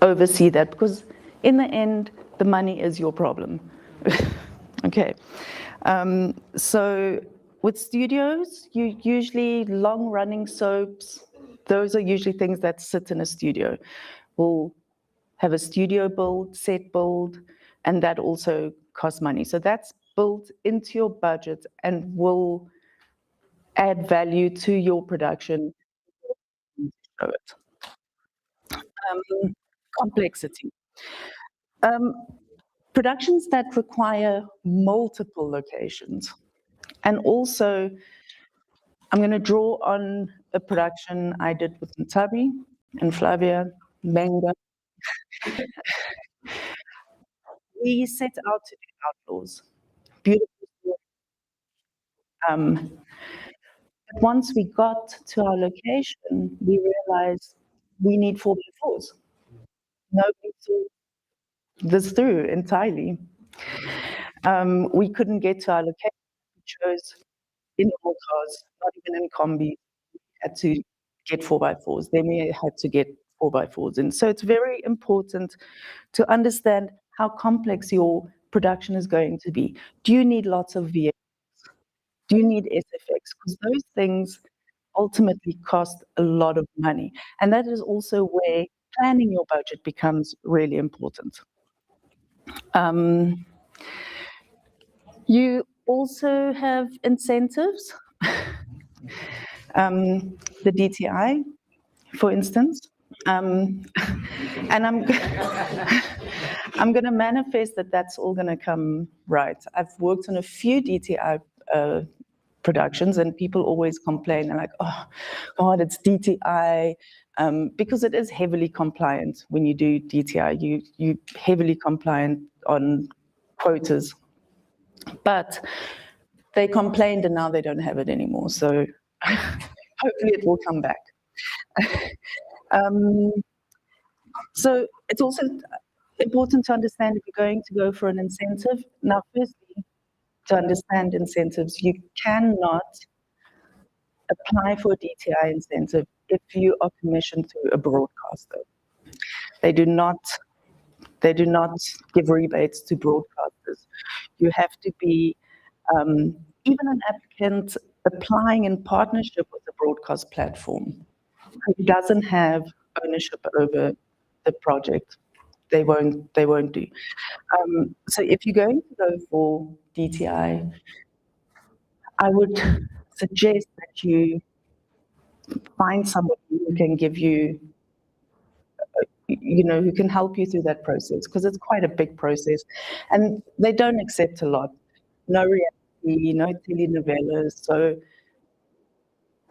oversee that? Because in the end, the money is your problem. Okay. So with studios, you usually long-running soaps, those are usually things that sit in a studio. We'll have a studio build, set build, and that also costs money. So that's built into your budget and will add value to your production. Show it. Complexity. Productions that require multiple locations. And also, I'm going to draw on a production I did with Ntabi and Flavia Menga. We set out to do outdoors. Beautiful. But once we got to our location, we realized we need 4x4s. Nobody saw this through entirely. We couldn't get to our location. We chose in all cars, not even in combi, had to get 4x4s. Then we had to get 4x4s. And so it's very important to understand how complex your production is going to be. Do you need lots of vehicles? Do you need SFX? Because those things ultimately cost a lot of money. And that is also where planning your budget becomes really important. You also have incentives. The DTI, for instance. And I'm going to manifest that that's all going to come right. I've worked on a few DTI productions, and people always complain. They're like, "Oh, God, it's DTI," because it is heavily compliant. When you do DTI, you heavily compliant on quotas. But they complained, and now they don't have it anymore. So hopefully, it will come back. So it's also important to understand if you're going to go for an incentive. Now, firstly, to understand incentives, you cannot apply for a DTI incentive if you are commissioned through a broadcaster. They do not give rebates to broadcasters. You have to be even an applicant applying in partnership with a broadcast platform who doesn't have ownership over the project. They won't do. So if you're going to go for DTI, I would suggest that you find somebody who can give you, who can help you through that process, because it's quite a big process, and they don't accept a lot. No reality, no telenovelas. So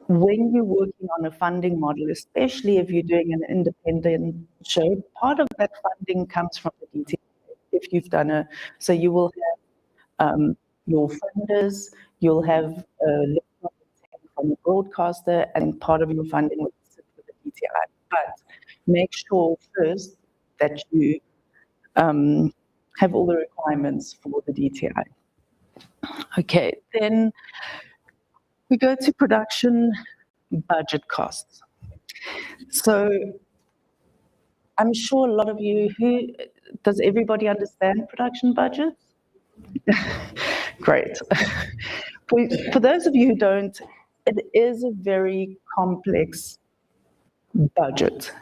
when you're working on a funding model, especially if you're doing an independent show, part of that funding comes from the DTI. If you've done so you will have your funders, you'll have a from the broadcaster, and part of your funding will sit with the DTI. But make sure first that you have all the requirements for the DTI. Okay, then we go to production budget costs. So I'm sure a lot of you, does everybody understand production budgets? Great. For those of you who don't, it is a very complex budget.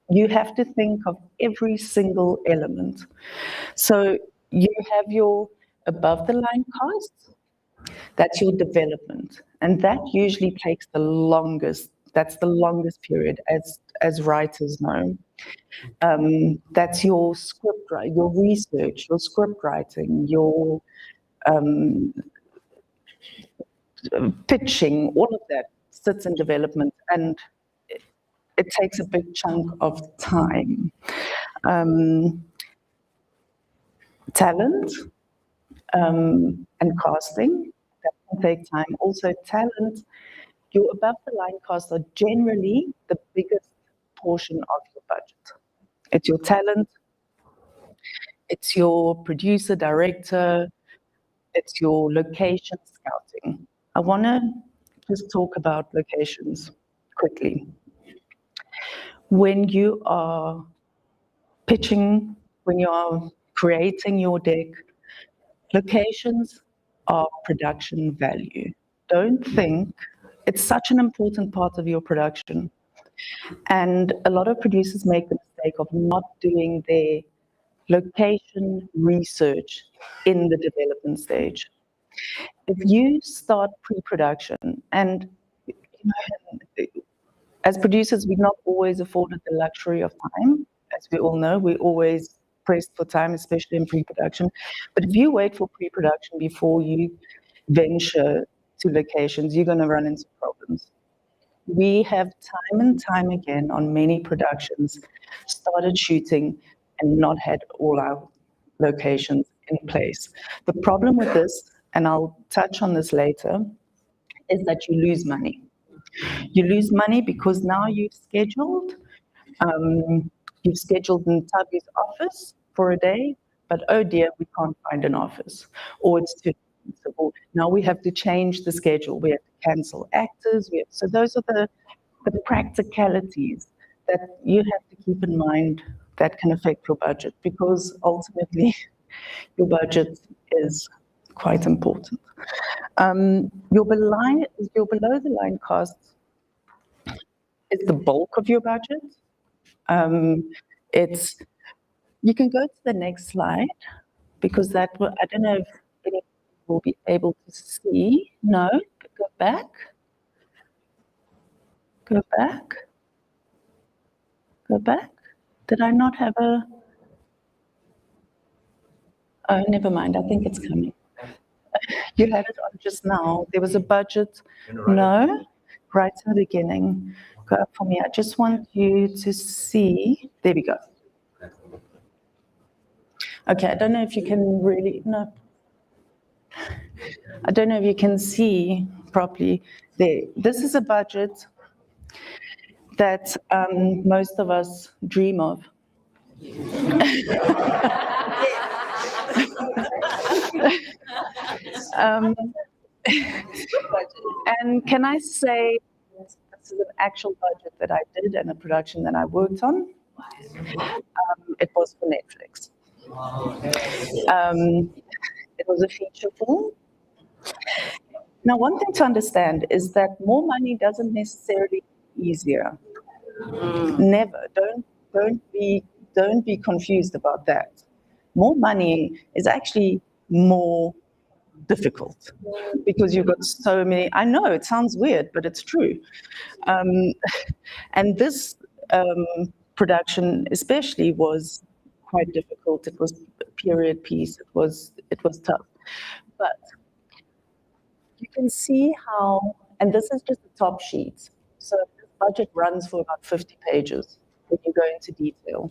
You have to think of every single element. So you have your above the line costs, that's your development. And that usually takes the longest, that's the longest period, as writers know. That's your script, your research, your script writing, your pitching, all of that sits in development, and it takes a big chunk of time. Talent and casting, that can take time. Also talent, your above the line costs are generally the biggest portion of your budget. It's your talent, it's your producer, director, it's your location scouting. I want to just talk about locations quickly. when you are pitching, when you are creating your deck, locations are production value. Don't think it's such an important part of your production. And a lot of producers make the mistake of not doing their location research in the development stage. If you start pre-production, and you know, as producers, we're not always afforded the luxury of time. As we all know, we're always pressed for time, especially in pre-production. But if you wait for pre-production before you venture to locations, you're going to run into problems. We have time and time again on many productions started shooting and not had all our locations in place. The problem with this, and I'll touch on this later, is that you lose money. You lose money because now you've scheduled in Tabi's office for a day, but oh dear, we can't find an office, or it's too expensive. Or now we have to change the schedule. We have to cancel actors. So those are the practicalities that you have to keep in mind that can affect your budget, because ultimately your budget is quite important. Your below the line costs is the bulk of your budget. It's You can go to the next slide, because that will, I don't know if anyone will be able to see. No, go back. Go back. Go back. Did I not have a? Oh, never mind. I think it's coming. You had it on just now. There was a budget. No, right in the beginning. Go up for me. I just want you to see. There we go. Okay, I don't know if you can really, no. I don't know if you can see properly there. This is a budget that most of us dream of. And can I say, this is an actual budget that I did and a production that I worked on. It was for Netflix. It was a feature film. Now, one thing to understand is that more money doesn't necessarily be easier. Never. Don't be confused about that. More money is actually more difficult, because you've got so many. I know it sounds weird, but it's true. And this production especially was quite difficult. It was a period piece. It was tough. But you can see how, and this is just the top sheet. So the budget runs for about 50 pages when you go into detail.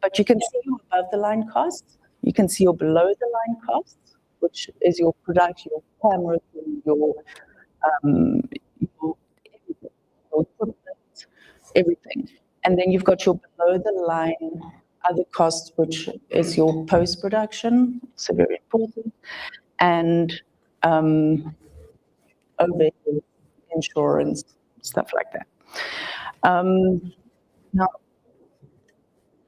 But you can see your above the line costs. You can see your below the line costs, which is your production, your cameras, your equipment, everything. And then you've got your below the line other costs, which is your post production, so very important, and overhead, insurance, stuff like that. Now,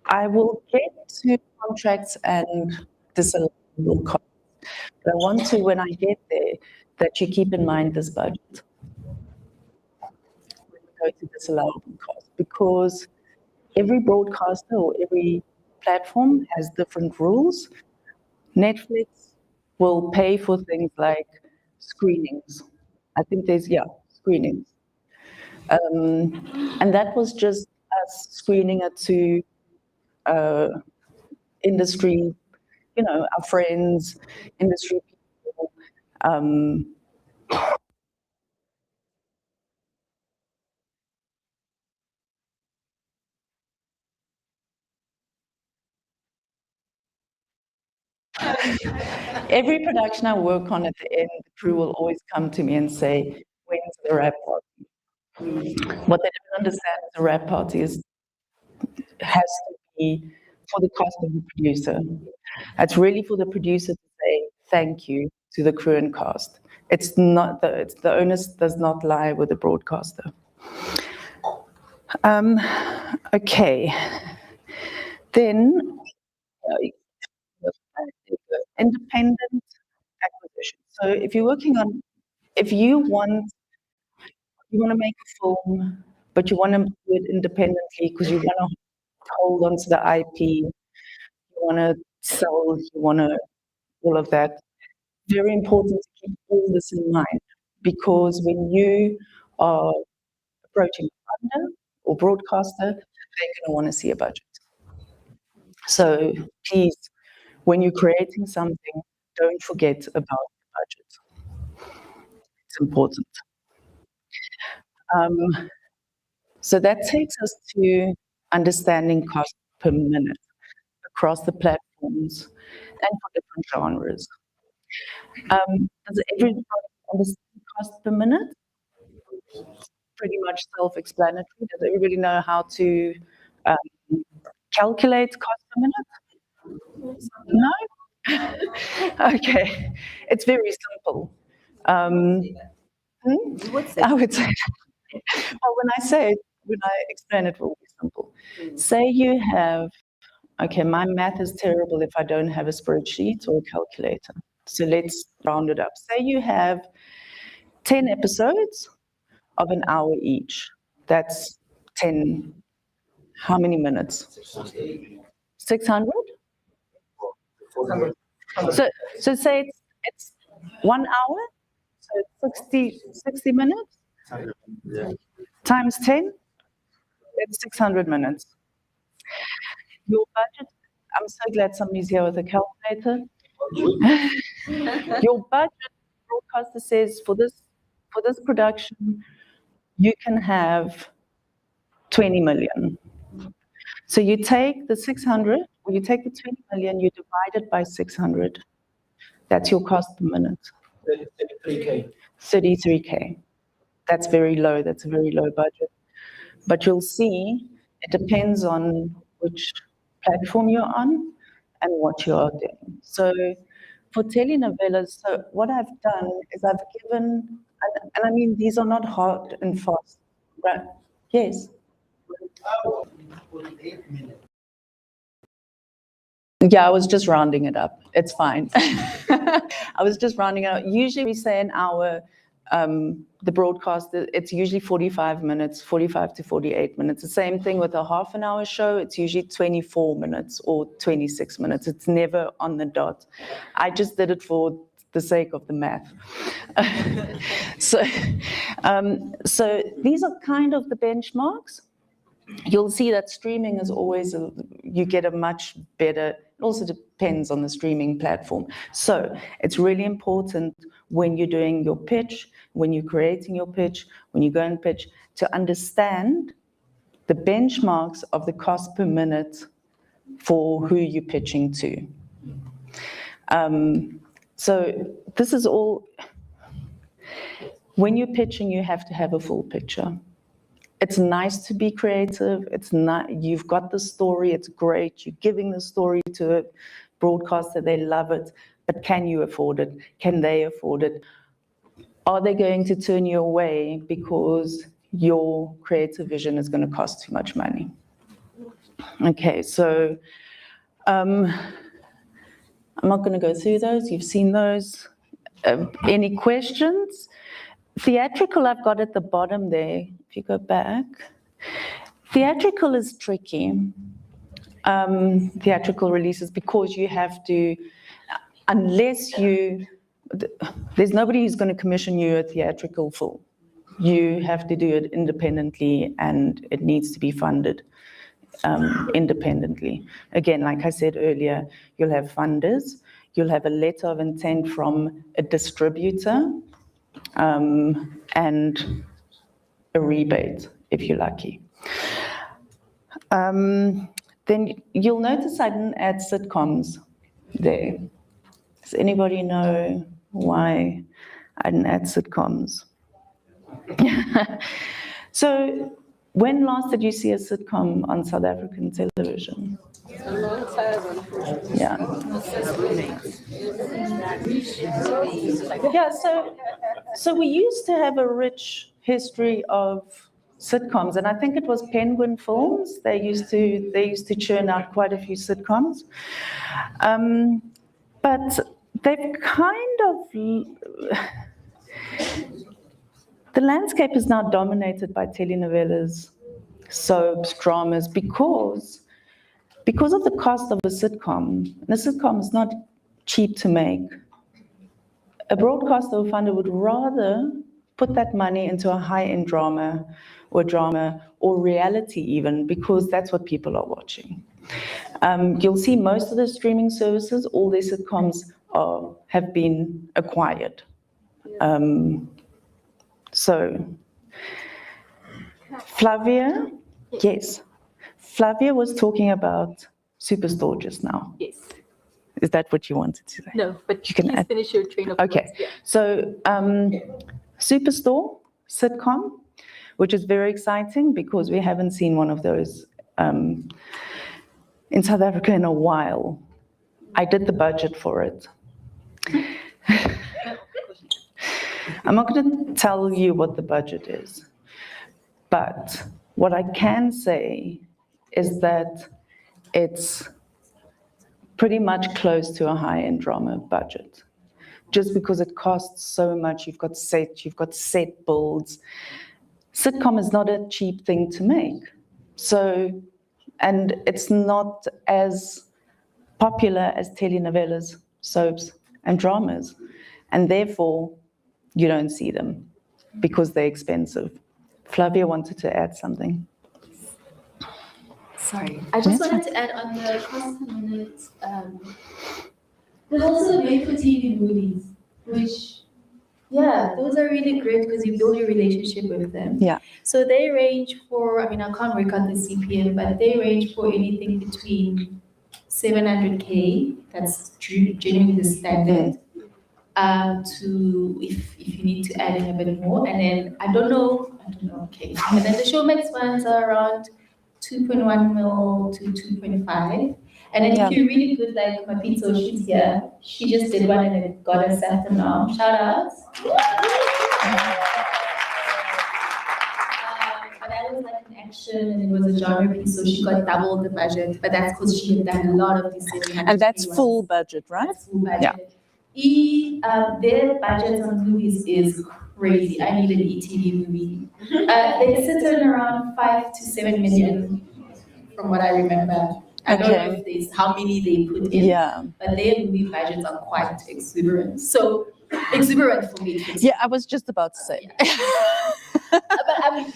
I will get to contracts and disallowable costs, but I want to, when I get there, that you keep in mind this budget when we go to disallowable costs, because every broadcaster or every platform has different rules. Netflix will pay for things like screenings. I think there's, screenings. And that was just us screening it to industry, our friends, industry people. Every production I work on, at the end, the crew will always come to me and say, "When's the wrap party?" What they don't understand is the wrap party has to be for the cost of the producer. It's really for the producer to say thank you to the crew and cast. It's not the onus does not lie with the broadcaster. Okay. Then independent acquisition. So if you're working on, if you want to make a film, but you want to do it independently because you want to hold on to the IP, you want to sell, you want to all of that. Very important to keep all this in mind, because when you are approaching a funder or broadcaster, they're going to want to see a budget. So please, when you're creating something, don't forget about the budget. It's important. So that takes us to understanding cost per minute across the platforms and for different genres. Does everybody understand cost per minute? Pretty much self-explanatory. Does everybody know how to um, calculate cost per minute? No? Okay. It's very simple. I would say, well, when I explain it, will be simple. Say you have, okay, my math is terrible if I don't have a spreadsheet or a calculator. So let's round it up. Say you have 10 episodes of an hour each. That's 10, how many minutes? 600? So say it's 1 hour, so it's 60 minutes times 10, it's 600 minutes. Your budget, I'm so glad somebody's here with a calculator. Your budget, broadcaster says for this production, you can have 20 million. So you take the 600, or you take the 20 million, you divide it by 600. That's your cost per minute. 33K. 33K. That's very low. That's a very low budget. But you'll see it depends on which platform you're on and what you are doing. So for telenovelas, so what I've done is I've given, and I mean, these are not hard and fast, right? Yes. 48 minutes. Yeah, I was just rounding it up. It's fine. I was just rounding it up. Usually we say an hour, the broadcast, it's usually 45 minutes, 45 to 48 minutes. The same thing with a half an hour show. It's usually 24 minutes or 26 minutes. It's never on the dot. I just did it for the sake of the math. So these are kind of the benchmarks. You'll see that streaming is always, you get a much better, it also depends on the streaming platform. So it's really important when you're doing your pitch, when you're creating your pitch, when you go and pitch, to understand the benchmarks of the cost per minute for who you're pitching to. So this is all, when you're pitching, you have to have a full picture. It's nice to be creative. It's not, you've got the story, it's great. You're giving the story to a broadcaster, they love it. But can you afford it? Can they afford it? Are they going to turn you away because your creative vision is going to cost too much money? Okay, so I'm not going to go through those. You've seen those. Any questions? Theatrical, I've got at the bottom there. If you go back. Theatrical is tricky. Theatrical releases, because you have to, unless you, there's nobody who's going to commission you a theatrical film. You have to do it independently, and it needs to be funded independently. Again, like I said earlier, you'll have funders, you'll have a letter of intent from a distributor, and a rebate, if you're lucky. Then you'll notice I didn't add sitcoms there. Does anybody know why I didn't add sitcoms? So when last did you see a sitcom on South African television? A long time, unfortunately. Yeah. Yeah, so we used to have a rich history of sitcoms, and I think it was Penguin Films. They used to churn out quite a few sitcoms, but they've kind of the landscape is now dominated by telenovelas, soaps, dramas, because of the cost of a sitcom. And a sitcom is not cheap to make. A broadcaster or funder would rather put that money into a high-end drama or reality even, because that's what people are watching. You'll see most of the streaming services, all their sitcoms have been acquired. So, Flavia, yes. Flavia was talking about Superstore just now. Yes. Is that what you wanted to say? No, but You can please add. finish your train of Okay, thoughts. Yeah. so Superstore sitcom, which is very exciting because we haven't seen one of those in South Africa in a while. I did the budget for it. I'm not going to tell you what the budget is, but what I can say is that it's pretty much close to a high-end drama budget. Just because it costs so much, you've got set builds. Sitcom is not a cheap thing to make. So, and it's not as popular as telenovelas, soaps, and dramas. And therefore, you don't see them because they're expensive. Flavia wanted to add something. Sorry, I just wanted to add on the cost per minute. There's also made for TV movies, which, yeah, those are really great because you build your relationship with them. Yeah. So they range for, I mean, I can't work out the CPM, but they range for anything between 700K, that's generally the standard, to if you need to add in a bit more. And then, I don't know, okay. And then the Showmax ones are around 2.1 mil to 2.5. And then if you're really good, like my pizza, she's here. She just did one and it got us at them now. Shout out. But that was like an action and it was a genre piece, so she got double the budget. But that's because she had done a lot of these. And that's full budget, right? That's full budget. Yeah. Their budget on movies is crazy. I need an ETV movie. They sit in around 5 to 7 million, from what I remember. I don't know if there's how many they put in, but their movie budgets are quite exuberant. So exuberant for me. Yeah, I was just about to say. But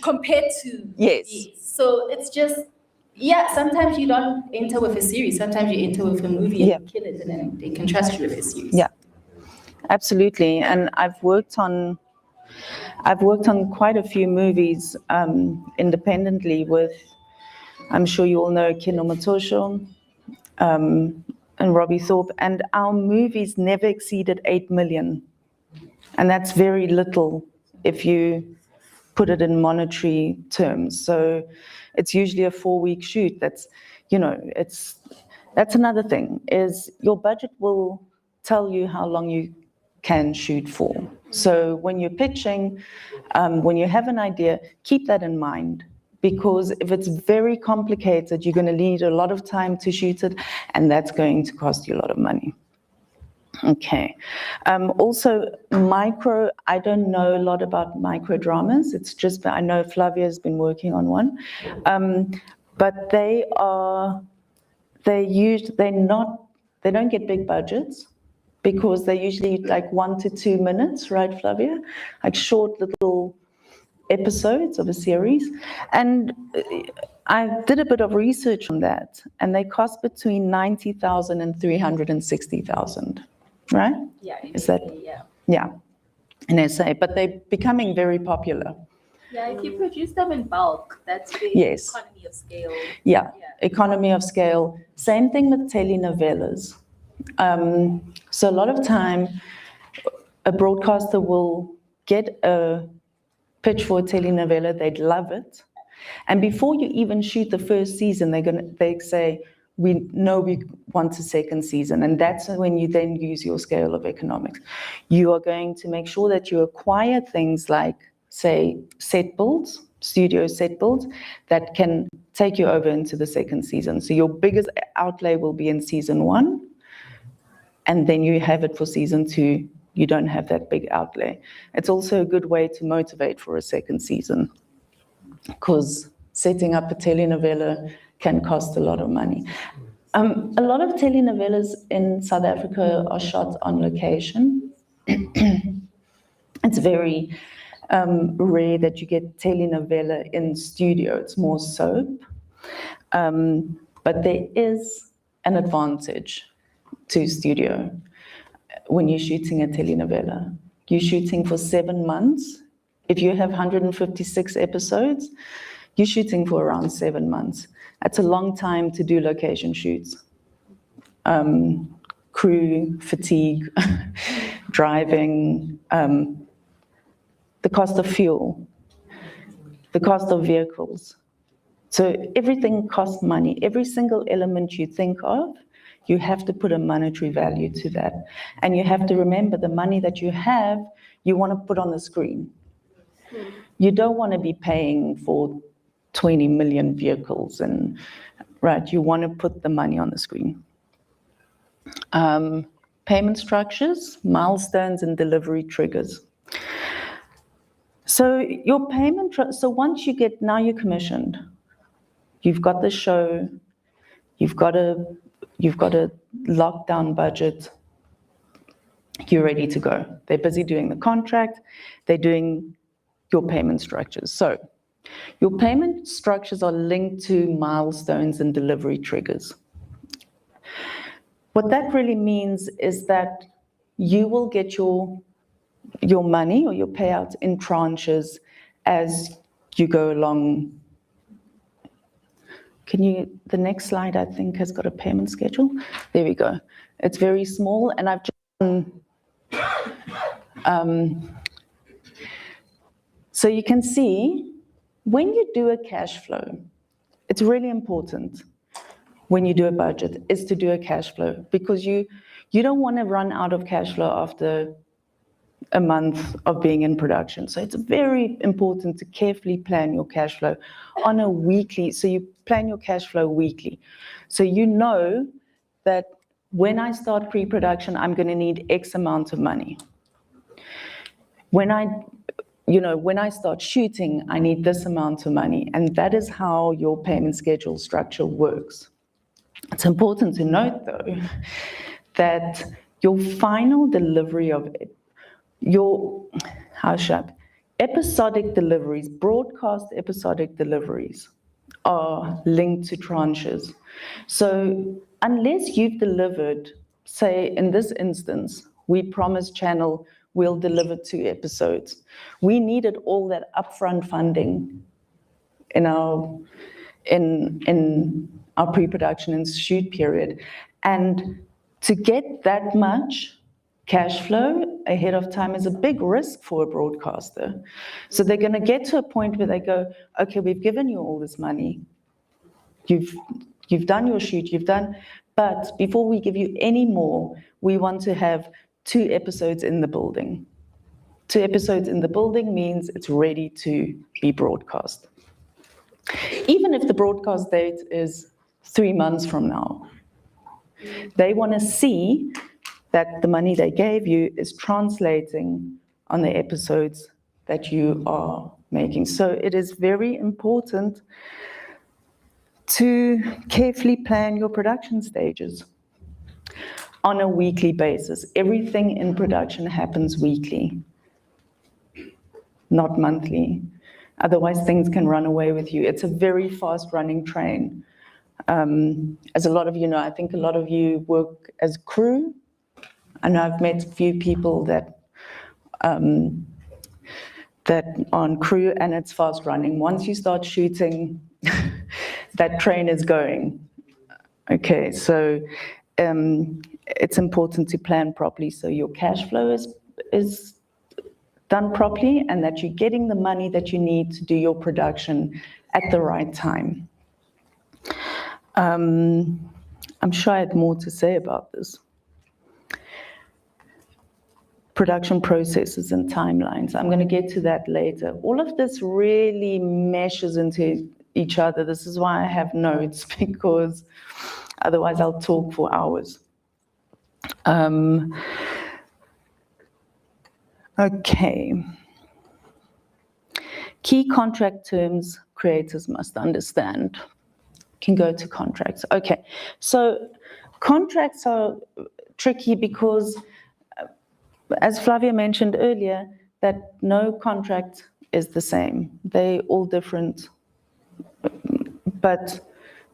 compared to yes. So it's just sometimes you don't enter with a series. Sometimes you enter with a movie and kill it, and then they can trust you with a series. Yeah, absolutely. And I've worked on quite a few movies independently with, I'm sure you all know Kino Matosho and Robbie Thorpe, and our movies never exceeded 8 million. And that's very little if you put it in monetary terms. So it's usually a 4-week shoot. That's another thing, is your budget will tell you how long you can shoot for. So when you're pitching, when you have an idea, keep that in mind. Because if it's very complicated, you're going to need a lot of time to shoot it, and that's going to cost you a lot of money. Okay. Also, I don't know a lot about micro dramas. It's just, I know Flavia has been working on one. But they don't get big budgets because they're usually like 1 to 2 minutes, right, Flavia? Like short little episodes of a series. And I did a bit of research on that, and they cost between 90,000 and 360,000, right? Yeah. Is that? Yeah. In SA, but they're becoming very popular. Yeah, if you produce them in bulk, that's the economy of scale. Yeah, economy of scale. Same thing with telenovelas. So a lot of time, a broadcaster will get a pitch for a telenovela, they'd love it. And before you even shoot the first season, they say, we know we want a second season. And that's when you then use your scale of economics. You are going to make sure that you acquire things like, say, set builds. studio set builds that can take you over into the second season. So your biggest outlay will be in season 1, and then you have it for season 2. You don't have that big outlay. It's also a good way to motivate for a second season, because setting up a telenovela can cost a lot of money. A lot of telenovelas in South Africa are shot on location. It's very rare that you get telenovela in studio. It's more soap. But there is an advantage to studio when you're shooting a telenovela. You're shooting for 7 months. If you have 156 episodes, you're shooting for around 7 months. That's a long time to do location shoots. Crew, fatigue, driving, the cost of fuel, the cost of vehicles. So everything costs money. Every single element you think of, you have to put a monetary value to that. And you have to remember the money that you have, you want to put on the screen. You don't want to be paying for 20 million vehicles, and right, you want to put the money on the screen. Payment structures, milestones, and delivery triggers. So your payment, so once you get, now you're commissioned, you've got the show, you've got a lockdown budget, you're ready to go. They're busy doing the contract, they're doing your payment structures. So your payment structures are linked to milestones and delivery triggers. What that really means is that you will get your money or your payouts in tranches as you go along. The next slide, I think, has got a payment schedule. There we go. It's very small, and I've just so you can see, when you do a cash flow, it's really important when you do a budget is to do a cash flow, because you don't want to run out of cash flow after a month of being in production. So it's very important to carefully plan your cash flow on a weekly. So you plan your cash flow weekly. So you know that when I start pre-production, I'm going to need X amount of money. When I start shooting, I need this amount of money. And that is how your payment schedule structure works. It's important to note, though, that your final delivery of it, episodic deliveries, broadcast episodic deliveries are linked to tranches. So unless you've delivered, say in this instance, we promised channel we'll deliver 2 episodes. We needed all that upfront funding in our pre-production and shoot period. And to get that much cash flow ahead of time is a big risk for a broadcaster. So they're going to get to a point where they go, okay, we've given you all this money. You've done your shoot, but before we give you any more, we want to have 2 episodes in the building. 2 episodes in the building means it's ready to be broadcast. Even if the broadcast date is 3 months from now, they want to see that the money they gave you is translating on the episodes that you are making. So it is very important to carefully plan your production stages on a weekly basis. Everything in production happens weekly, not monthly. Otherwise, things can run away with you. It's a very fast-running train. As a lot of you know, I think a lot of you work as crew. I know I've met a few people that on crew, and it's fast-running. Once you start shooting, that train is going. Okay, so it's important to plan properly so your cash flow is done properly, and that you're getting the money that you need to do your production at the right time. I'm sure I had more to say about this. production processes and timelines. I'm going to get to that later. All of this really meshes into each other. This is why I have notes, because otherwise I'll talk for hours. Okay. Key contract terms creators must understand. Can go to contracts. Okay, so contracts are tricky because, as Flavia mentioned earlier, that no contract is the same. They're all different, but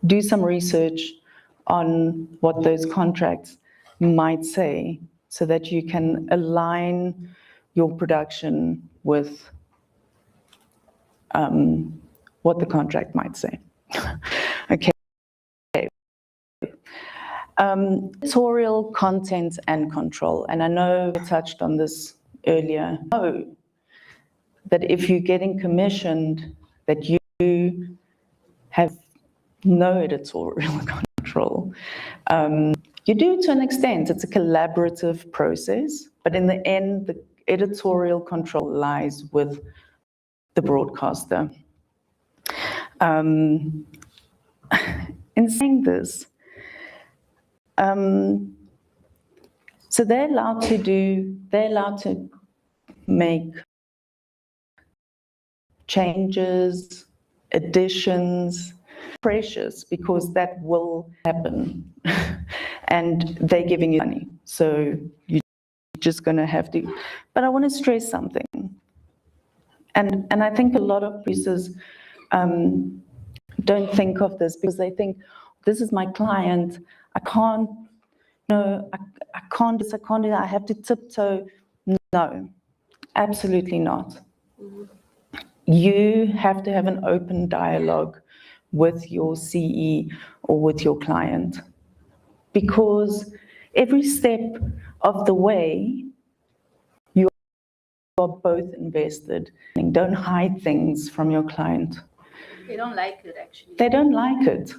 do some research on what those contracts might say so that you can align your production with what the contract might say. Okay. Editorial content and control, and I know I touched on this earlier. Know that if you're getting commissioned, that you have no editorial control. You do to an extent. It's a collaborative process, but in the end, the editorial control lies with the broadcaster. In saying this, so they're allowed to make changes, additions, precious, because that will happen. And they're giving you money, so you're just going to have to. But I want to stress something. And I think a lot of producers don't think of this because they think, this is my client, I can't, I can't do that, I have to tiptoe. No, absolutely not. You have to have an open dialogue with your CE or with your client, because every step of the way, you are both invested. Don't hide things from your client. They don't like it, actually. They don't like it.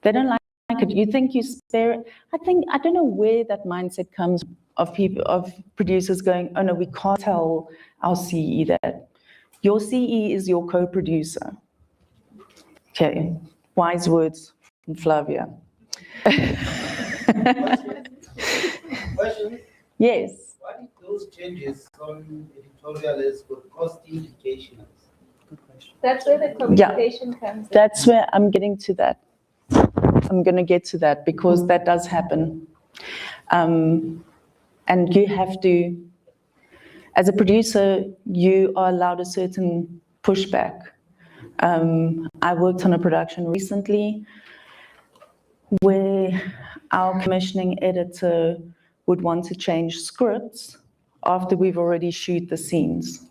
They don't like it. You think you spare it. I don't know where that mindset comes of people, of producers going, oh no, we can't tell our CE that. Your CE is your co-producer. Okay, wise words from Flavia. Question? Yes. What if those changes on editorialists would cost implications? Good question. That's where the communication comes in. That's where I'm getting to that. I'm going to get to that because that does happen. And you have to, as a producer, you are allowed a certain pushback. I worked on a production recently where our commissioning editor would want to change scripts after we've already shot the scenes.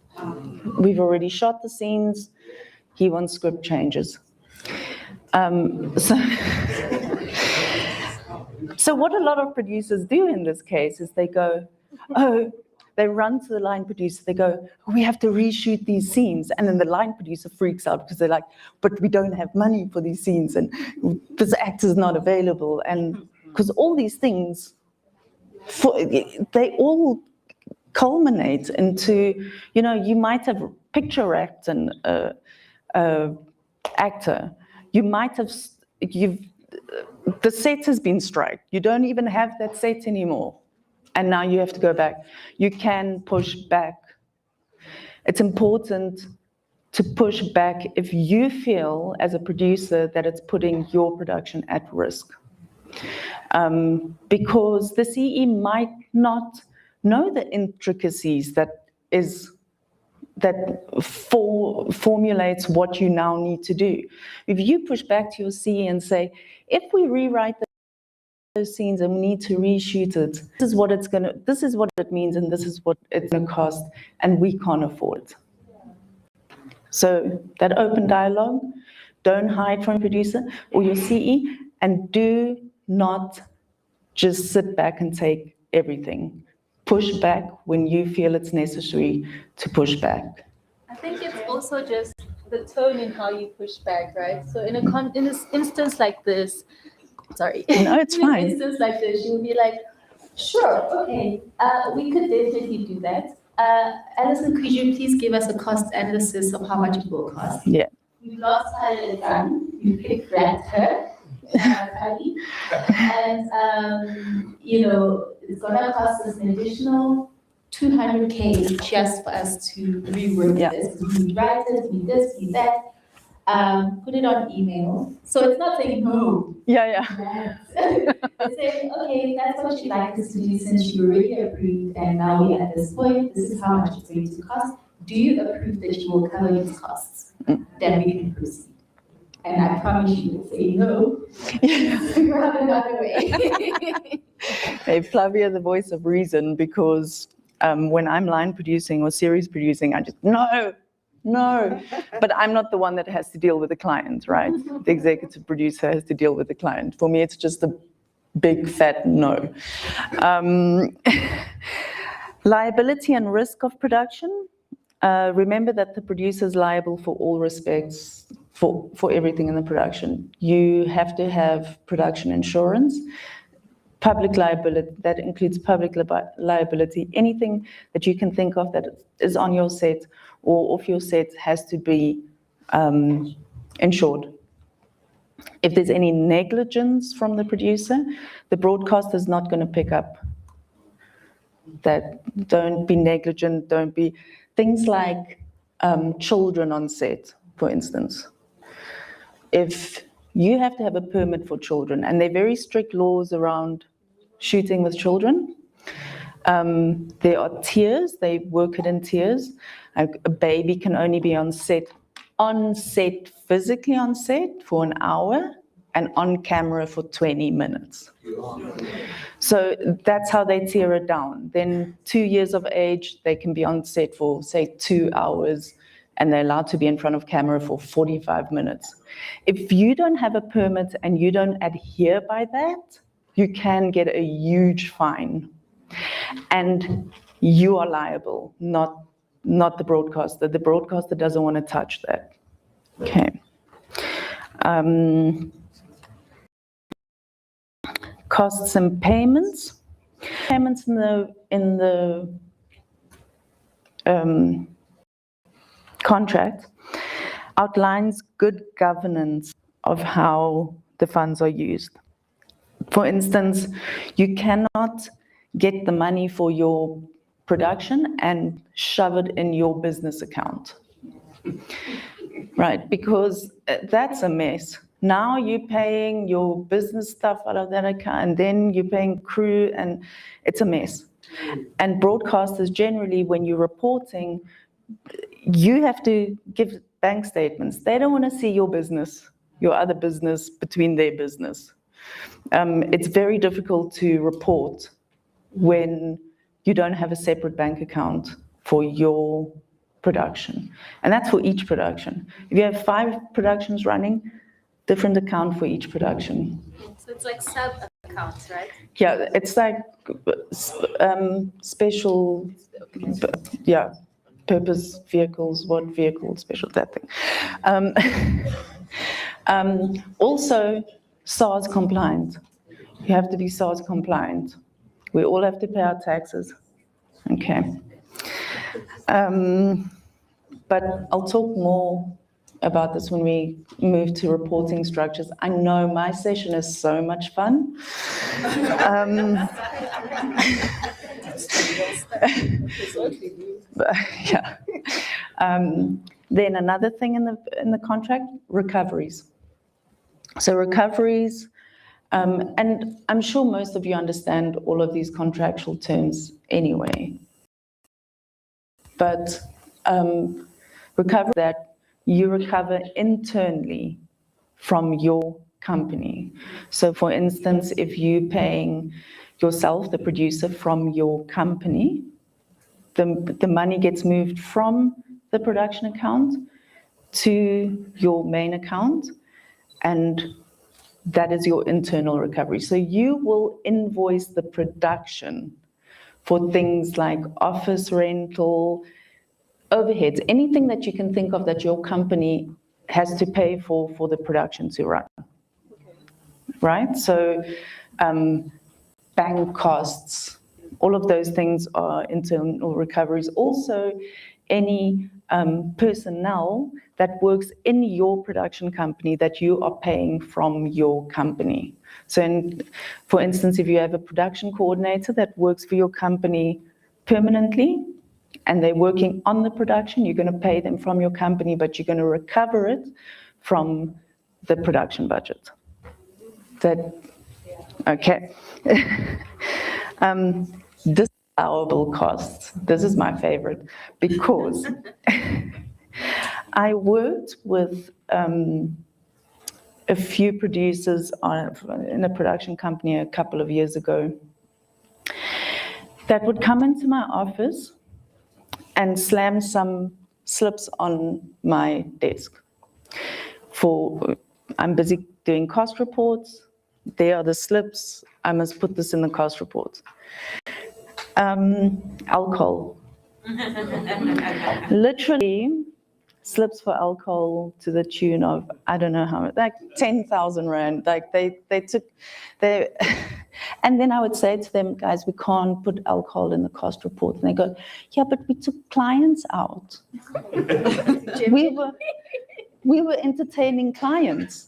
We've already shot the scenes, he wants script changes. So what a lot of producers do in this case is they go, oh, they run to the line producer, they go, we have to reshoot these scenes. And then the line producer freaks out because they're like, but we don't have money for these scenes and this actor's not available. And because all these things, they all culminate into, you might have picture act and actor. You might have, the set has been striked. You don't even have that set anymore. And now you have to go back. You can push back. It's important to push back if you feel as a producer that it's putting your production at risk. Because the CE might not know the intricacies that formulates what you now need to do. If you push back to your CE and say, if we rewrite those scenes and we need to reshoot it, this is what it means, and this is what it's gonna cost, and we can't afford it. So that open dialogue, don't hide from your producer or your CE, and do not just sit back and take everything. Push back when you feel it's necessary to push back. I think it's also just the tone in how you push back, right? So in an instance like this, sorry. No, it's fine. In an instance like this, you'll be like, Sure, okay. We could definitely do that. Alison, could you please give us a cost analysis of how much it will cost? Yeah. We've lost her son. We picked her, Ali. And, it's going to cost us an additional 200K just for us to rework this. We write it, we this, we that. Put it on email. So it's not saying no. Yeah. It's saying, okay, that's what you'd like us to do since you already approved and now we're at this point. This is how much it's going to cost. Do you approve that you will cover these costs? Then we can proceed. And I promise you will say no. Figure out another way. Hey, Flavia, the voice of reason, because when I'm line producing or series producing, I just, no. But I'm not the one that has to deal with the client, right? The executive producer has to deal with the client. For me, it's just a big fat no. Liability and risk of production. Remember that the producer is liable for all respects, for everything in the production. You have to have production insurance. Public liability, that includes public liability. Anything that you can think of that is on your set or off your set has to be insured. If there's any negligence from the producer, the broadcaster is not going to pick up that. Don't be negligent, don't be... Things like children on set, for instance. If you have to have a permit for children, and there are very strict laws around shooting with children. There are tiers, they work it in tiers. A baby can only be on set, physically on set for an hour, and on camera for 20 minutes. So that's how they tier it down. Then 2 years of age, they can be on set for, say, 2 hours, and they're allowed to be in front of camera for 45 minutes. If you don't have a permit and you don't adhere by that, you can get a huge fine. And you are liable, not the broadcaster. The broadcaster doesn't want to touch that. Okay. Costs and payments. Payments in the contract outlines good governance of how the funds are used. For instance, you cannot get the money for your production and shove it in your business account, right? Because that's a mess. Now you're paying your business stuff out of that account, and then you're paying crew, and it's a mess. And broadcasters generally, when you're reporting, you have to give bank statements. They don't want to see your business, your other business, between their business. It's very difficult to report when you don't have a separate bank account for your production. And that's for each production. If you have 5 productions running, different account for each production. So it's like sub-accounts, right? Yeah, it's like special, yeah, purpose vehicles, what vehicle, special, that thing. Also, SARS compliant. You have to be SARS compliant. We all have to pay our taxes. Okay. But I'll talk more about this when we move to reporting structures. I know my session is so much fun. Yeah. Then another thing in the contract, recoveries. So recoveries, and I'm sure most of you understand all of these contractual terms anyway. But recovery that you recover internally from your company. So for instance, if you're paying yourself, the producer, from your company, the money gets moved from the production account to your main account, and that is your internal recovery. So you will invoice the production for things like office rental, overheads, anything that you can think of that your company has to pay for the production to run. Right? So bank costs, all of those things are internal recoveries. Also, any personnel that works in your production company that you are paying from your company. So for instance, if you have a production coordinator that works for your company permanently, and they're working on the production, you're going to pay them from your company, but you're going to recover it from the production budget. Okay. Disallowable costs. This is my favorite because I worked with a few producers in a production company a couple of years ago that would come into my office and slam some slips on my desk. I'm busy doing cost reports. There are the slips. I must put this in the cost report. Alcohol. Literally, slips for alcohol to the tune of, I don't know how much, like 10,000 Rand. Like they took, and then I would say to them, guys, we can't put alcohol in the cost report. And they go, yeah, but we took clients out. we were entertaining clients.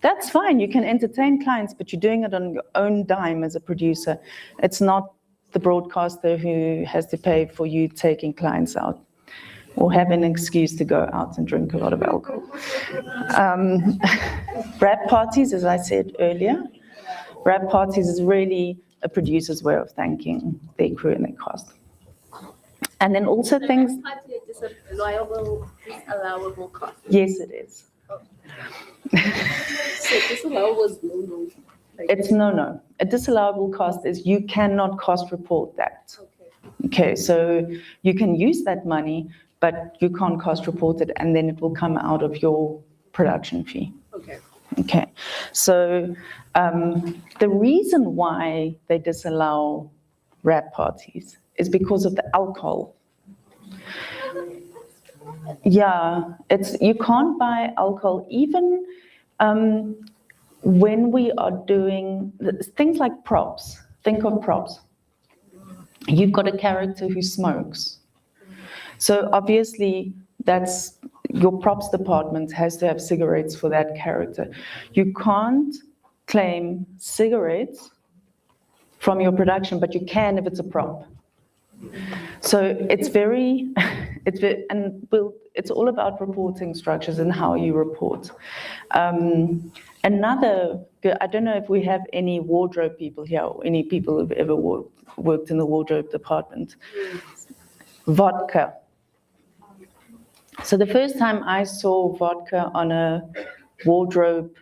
That's fine, you can entertain clients, but you're doing it on your own dime as a producer. It's not the broadcaster who has to pay for you taking clients out or have an excuse to go out and drink a lot of alcohol. Wrap parties, as I said earlier, wrap parties is really a producer's way of thanking their crew and their cast. And then also things... Is a disallowable cost? Yes, it is. Oh. So disallowable is no. It's no. A disallowable cost is you cannot cost report that. Okay, so you can use that money, but you can't cost report it, and then it will come out of your production fee. Okay. So the reason why they disallow wrap parties is because of the alcohol. Yeah, you can't buy alcohol even when we are doing things like props. Think of props. You've got a character who smokes. So obviously that's your props department has to have cigarettes for that character. You can't claim cigarettes from your production, but you can if it's a prop. So it's it's all about reporting structures and how you report. I don't know if we have any wardrobe people here or any people who've ever worked in the wardrobe department. Vodka. So the first time I saw vodka on a wardrobe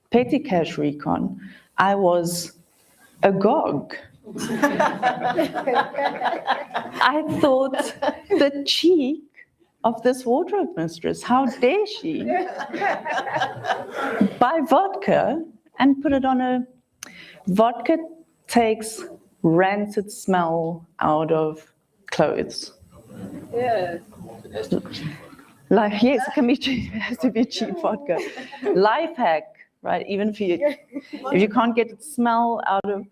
petty cash recon, I was agog. I thought, the cheek of this wardrobe mistress, how dare she buy vodka and put it on a... Vodka takes rancid smell out of clothes. Yeah. Like, yes, it can be cheap, it has to be cheap vodka. Life hack, right? Even if you can't get smell out of...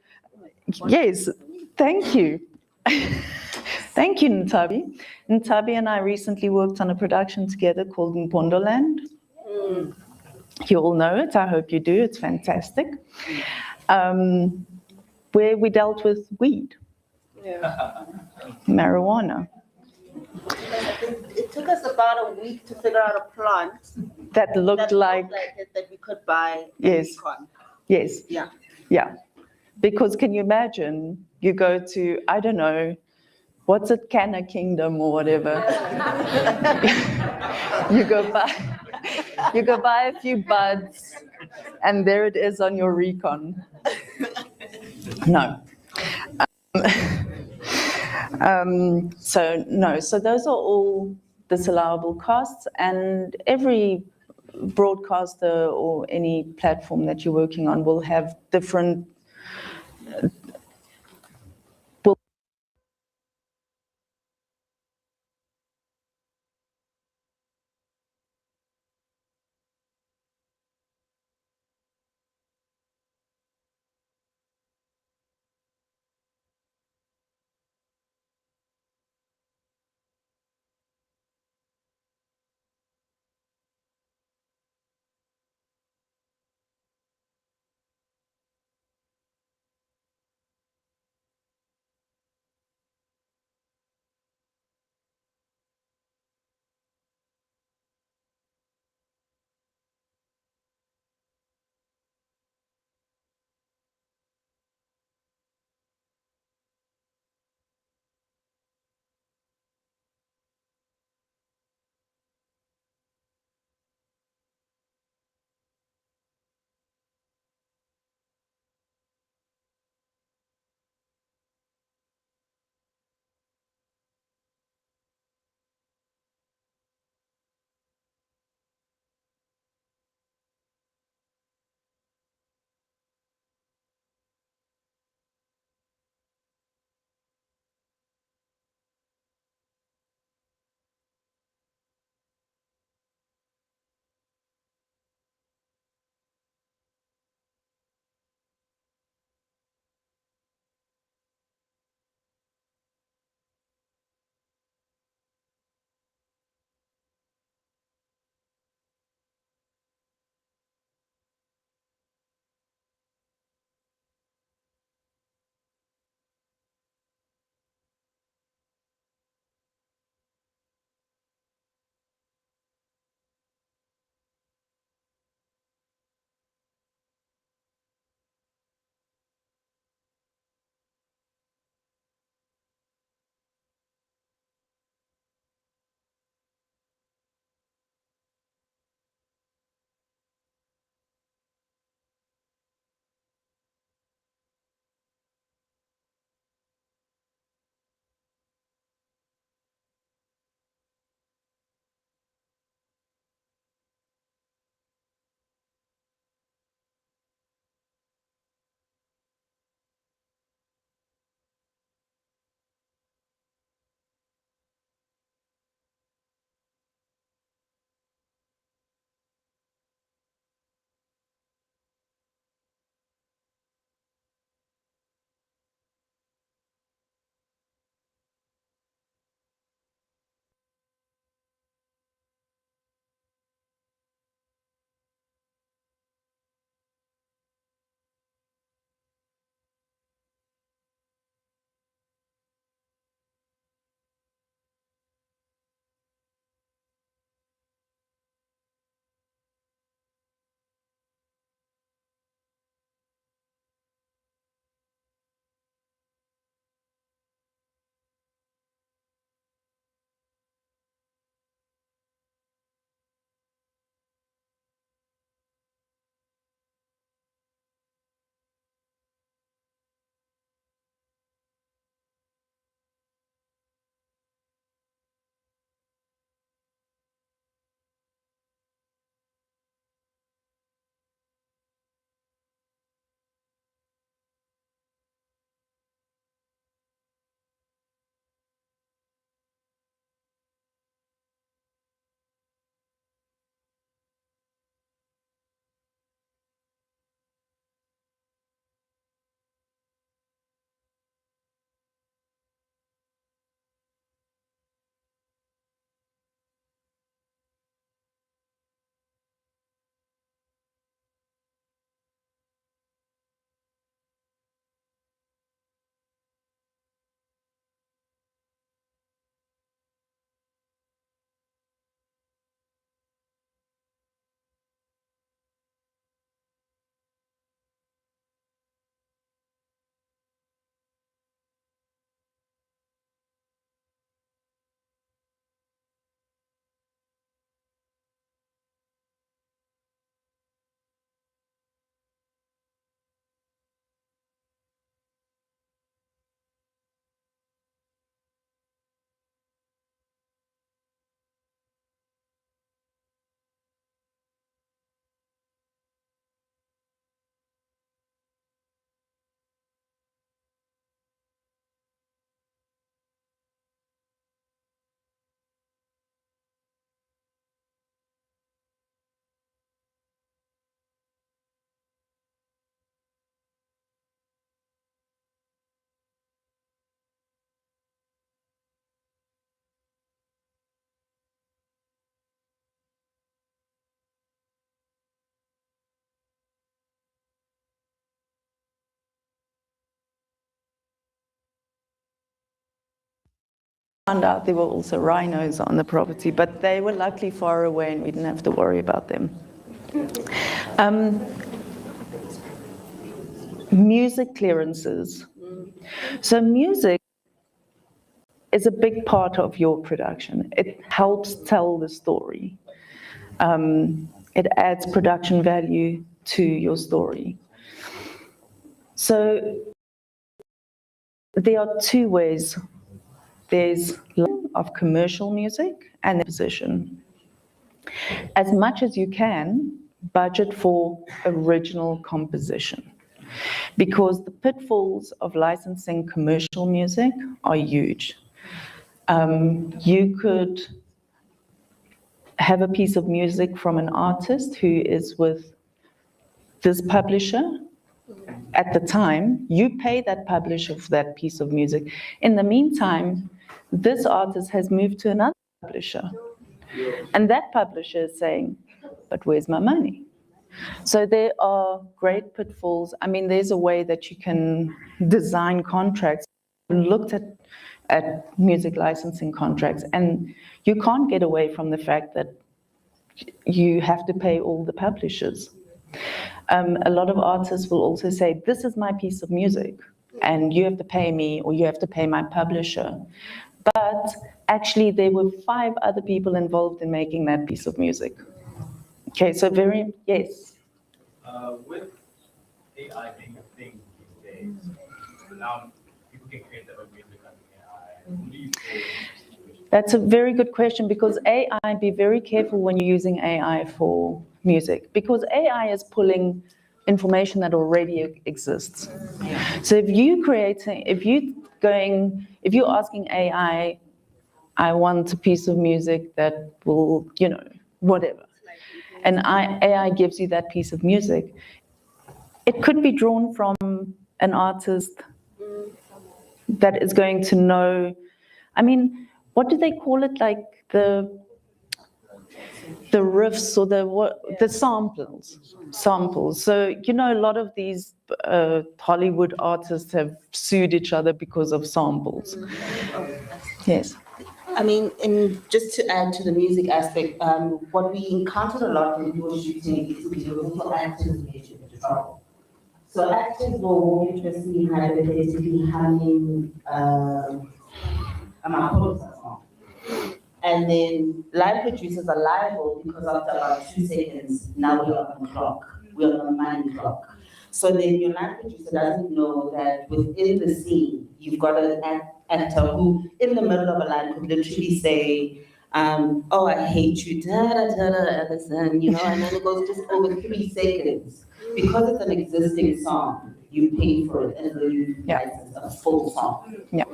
Yes, thank you. Thank you, Ntabi. Ntabi and I recently worked on a production together called Mbondoland. You all know it, I hope you do, it's fantastic. Where we dealt with weed, marijuana. It took us about a week to figure out a plant That looked like it, that we could buy. Yes. Yes. Yeah. Because can you imagine, you go to, I don't know, what's it, Canna Kingdom or whatever. you go buy a few buds, and there it is on your recon. No. So those are all disallowable costs, and every broadcaster or any platform that you're working on will have different found out there were also rhinos on the property, but they were luckily far away and we didn't have to worry about them. Music clearances. So music is a big part of your production. It helps tell the story. It adds production value to your story. So there are two ways. There's of commercial music and the position. As much as you can, budget for original composition, because the pitfalls of licensing commercial music are huge. You could have a piece of music from an artist who is with this publisher. At the time, you pay that publisher for that piece of music. In the meantime, this artist has moved to another publisher. And that publisher is saying, but where's my money? So there are great pitfalls. I mean, there's a way that you can design contracts. I looked at music licensing contracts, and you can't get away from the fact that you have to pay all the publishers. A lot of artists will also say, this is my piece of music, and you have to pay me, or you have to pay my publisher. But actually, there were 5 other people involved in making that piece of music. Okay, so yes. With AI being a thing these days, now people can create their own music on AI. What do you say? That's a very good question, because AI, be very careful when you're using AI for music, because AI is pulling information that already exists. So if you're asking AI, I want a piece of music that will, whatever, and AI gives you that piece of music, it could be drawn from an artist that is going to know, I mean, what do they call it, like the riffs or the samples. So, a lot of these Hollywood artists have sued each other because of samples. Yes. I mean, and just to add to the music aspect, what we encountered a lot when we were shooting is people actors get into trouble. So actors were more interested in hypothetically humming a Masterclass song. And then live producers are liable because after about 2 seconds, now we're on the clock. We're on the mind clock. So then your live producer doesn't know that within the scene, you've got an actor who, in the middle of a line, could literally say, oh, I hate you, Allison, and then it goes just over 3 seconds. Because it's an existing song, you pay for it, and so you license a full song. Yeah.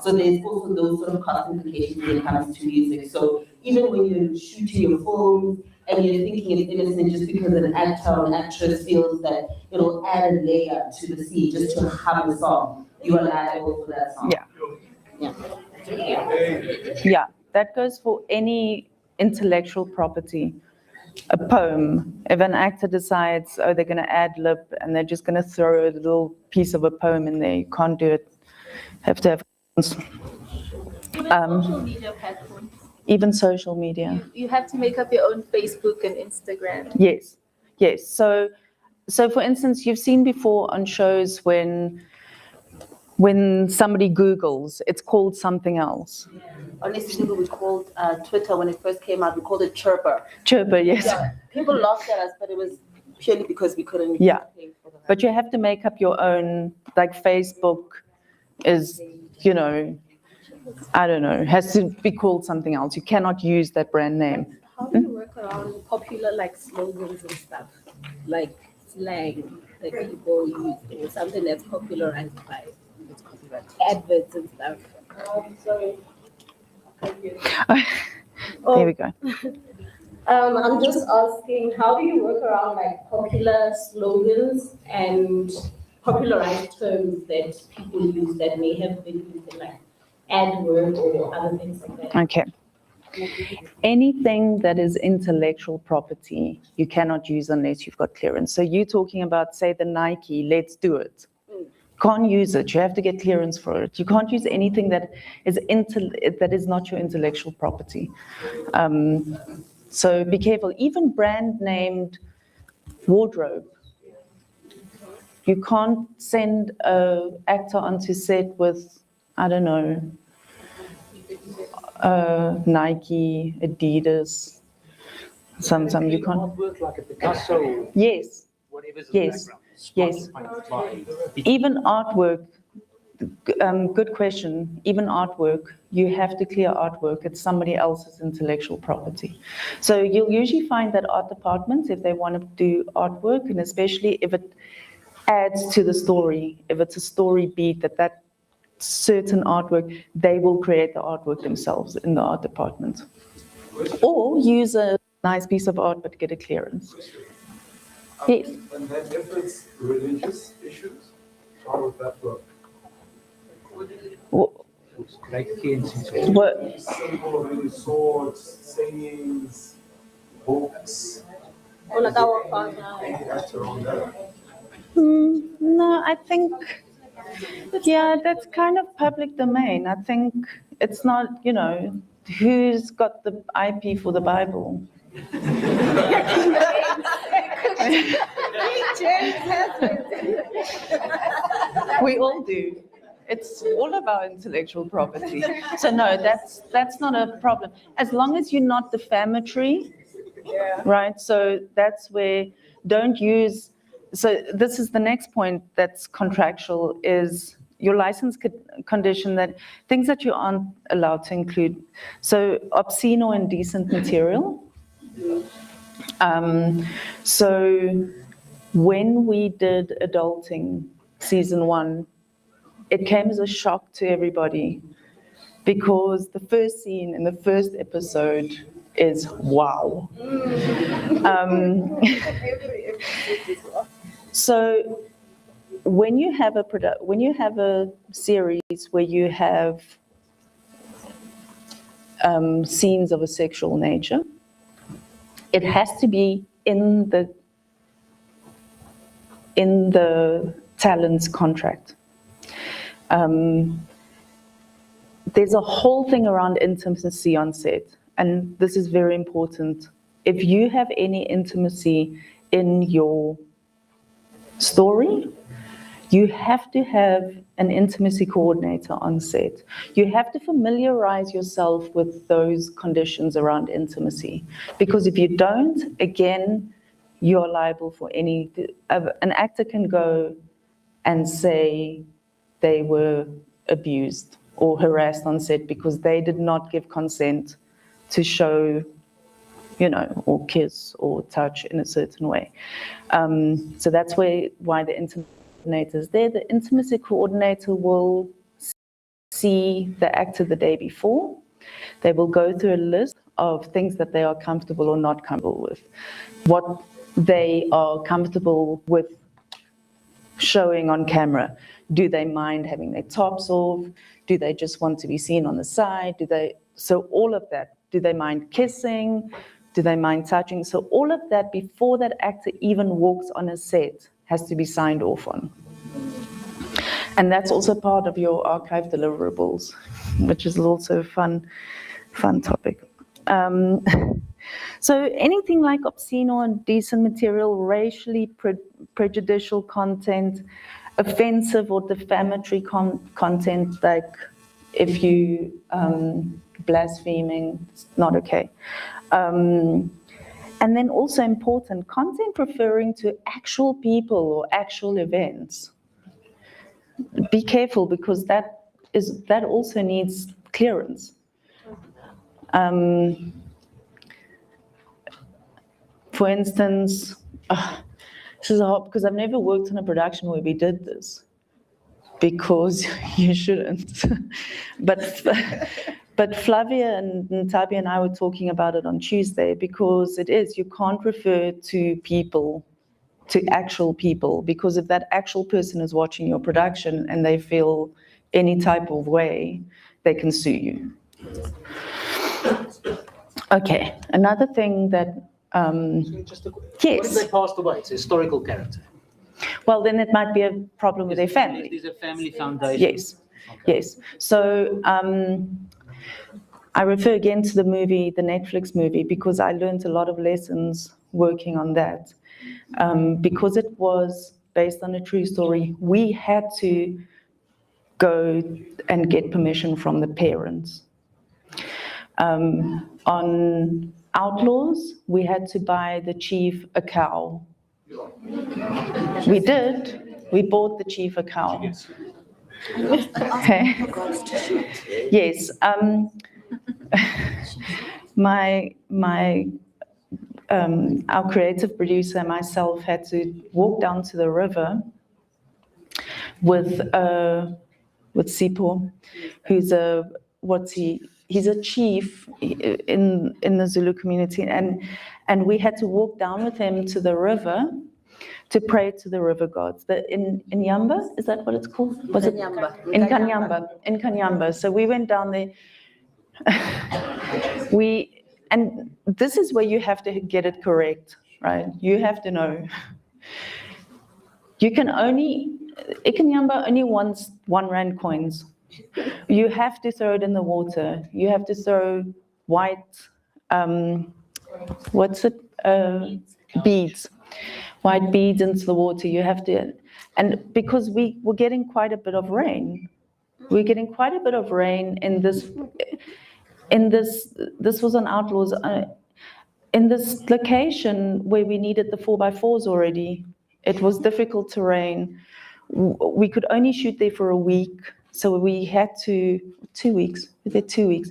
So there's also those sort of cost implications when it comes to music. So even when you're shooting your film and you're thinking it's innocent just because an actor or an actress feels that it'll add a layer to the scene just to hum a song, you are liable for that song. Yeah, that goes for any intellectual property. A poem, if an actor decides, they're going to ad lib and they're just going to throw a little piece of a poem in there, you can't do it. Have to have. Even social media platforms. Even social media. You have to make up your own Facebook and Instagram. Yes. So for instance, you've seen before on shows when somebody Googles, it's called something else. Honestly, we called Twitter when it first came out, we called it Chirper. Chirper, yes. Yeah, people laughed at us, but it was purely because we couldn't Yeah. pay for the But you have to make up your own, like Facebook is, I don't know, has to be called something else. You cannot use that brand name. How do you work around popular slogans and stuff, like slang that people use, or something that's popularized by adverts and stuff? Sorry. There we go. I'm just asking, how do you work around popular slogans and popularized terms that people use that may have been used in AdWord or other things like that? Okay. Anything that is intellectual property, you cannot use unless you've got clearance. So you're talking about, say, the Nike, let's do it. Can't use it. You have to get clearance for it. You can't use anything that is not your intellectual property. So be careful. Even brand named wardrobe. You can't send an actor onto set with, I don't know, Nike, Adidas. Sometimes you can't. Artwork like a Picasso. Yes. Whatever's in the Yes. background. Yes. Even artwork, good question. Even artwork, you have to clear artwork. It's somebody else's intellectual property. So you'll usually find that art departments, if they want to do artwork, and especially if it adds to the story, if it's a story beat that certain artwork, they will create the artwork themselves in the art department. Or use a nice piece of art but get a clearance. Yes. And then if it's religious issues, how would that work? What? Symbol, really swords, sayings, books, Or like our father. any actor on that. No, I think, yeah, that's kind of public domain. I think it's not, who's got the IP for the Bible? We all do. It's all of our intellectual property. So no, that's not a problem. As long as you're not defamatory, right? So that's where don't use. So this is the next point that's contractual is your license condition that things that you aren't allowed to include. So obscene or indecent material. So when we did Adulting season 1, it came as a shock to everybody because the first scene in the first episode is wow. So when you have a series where you have scenes of a sexual nature, it has to be in the talent's contract. There's a whole thing around intimacy on set, and this is very important. If you have any intimacy in your story, you have to have an intimacy coordinator on set. You have to familiarize yourself with those conditions around intimacy. Because if you don't, again, you're liable for any. An actor can go and say they were abused or harassed on set because they did not give consent to show, or kiss or touch in a certain way. So that's why the coordinator is there. The intimacy coordinator will see the actor the day before. They will go through a list of things that they are comfortable or not comfortable with. What they are comfortable with showing on camera. Do they mind having their tops off? Do they just want to be seen on the side? So all of that. Do they mind kissing? Do they mind touching? So all of that before that actor even walks on a set has to be signed off on. And that's also part of your archive deliverables, which is also a fun topic. So anything like obscene or indecent material, racially prejudicial content, offensive or defamatory content, like if you blaspheming, it's not okay. And then also important, content referring to actual people or actual events. Be careful because that also needs clearance. For instance, this is hard because I've never worked on a production where we did this, because you shouldn't. But Flavia and Tabi and I were talking about it on Tuesday, because you can't refer to people, to actual people, because if that actual person is watching your production and they feel any type of way, they can sue you. Okay, another thing that, Just a quick, yes. What if they passed away? It's a historical character. well, then it might be a problem with their family. There's a family foundation. Yes, yes. So I refer again to the movie, the Netflix movie, because I learned a lot of lessons working on that. Because it was based on a true story, we had to go and get permission from the parents. On Outlaws, we had to buy the chief a cow. We did. We bought the chief a cow. Okay. Yes. Our creative producer and myself had to walk down to the river with Sipho, who's he's a chief in the Zulu community, and we had to walk down with him to the river to pray to the river gods. In Yamba, is that what it's called? Was it in Kanyamba? In Kanyamba. So we went down there. And this is where you have to get it correct, right? You have to know. You can only, Ikanyamba only wants 1 rand coins. You have to throw it in the water. You have to throw white, beads. White beads into the water. You have to, and because we were getting quite a bit of rain. We're getting quite a bit of rain in this was on Outlaws, in this location where we needed the 4x4s already. It was difficult terrain. We could only shoot there for a week, so we had to, 2 weeks, we did 2 weeks.